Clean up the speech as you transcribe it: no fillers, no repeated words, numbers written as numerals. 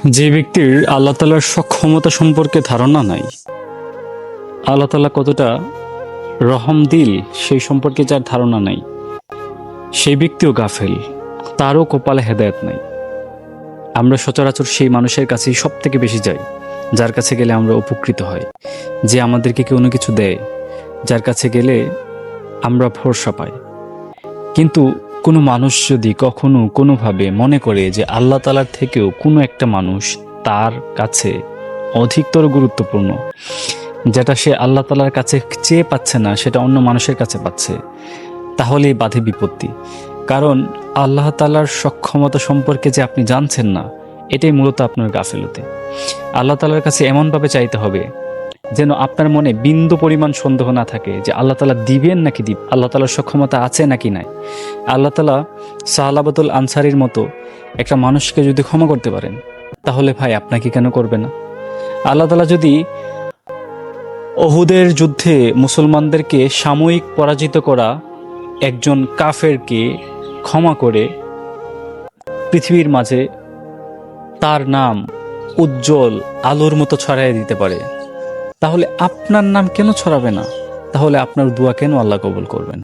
যে ব্যক্তির আল্লাহ তাআলার সক্ষমতা সম্পর্কে ধারণা নাই, আল্লাহ তাআলা কতটা রহমদিল সেই সম্পর্কে যার ধারণা নাই, সেই ব্যক্তিও গাফেল, তারও কপালে হেদায়েত নাই। আমরা সচরাচর সেই মানুষের কাছেই সব থেকে বেশি যাই, যার কাছে গেলে আমরা উপকৃত হই, যে আমাদেরকে কোনো কিছু দেয়, যার কাছে গেলে আমরা ভরসা পাই। কিন্তু কোনো মানুষ যদি কখনো কোনোভাবে মনে করে যে আল্লাহ তাআলার থেকেও কোনো একটা মানুষ তার কাছে অধিকতর গুরুত্বপূর্ণ, যেটা সে আল্লাহ তাআলার কাছে চেয়ে পাচ্ছে না সেটা অন্য মানুষের কাছে পাচ্ছে, তাহলেই বাধে বিপত্তি। কারণ আল্লাহ তাআলার সক্ষমতা সম্পর্কে যে আপনি জানছেন না, এটাই মূলত আপনার গাফিলতি। আল্লাহ তাআলার কাছে এমনভাবে চাইতে হবে যেন আপনার মনে বিন্দু পরিমাণ সন্দেহ না থাকে যে আল্লাহ তাআলা দিবেন নাকি আল্লাহ তাআলার সক্ষমতা আছে নাকি নাই। আল্লাহ তাআলা সাহালাবাতুল আনসারীর মতো একটা মানুষকে যদি ক্ষমা করতে পারেন, তাহলে ভাই আপনাকে কেন করবে না? আল্লাহ তাআলা যদি উহুদের যুদ্ধে মুসলমানদেরকে সাময়িক পরাজিত করা একজন কাফেরকে ক্ষমা করে পৃথিবীর মাঝে তার নাম উজ্জ্বল আলোর মতো ছড়াইয়ে দিতে পারে, তাহলে আপনার নাম কেন ছড়াবে না? তাহলে আপনার দোয়া কেন আল্লাহ কবুল করবেন?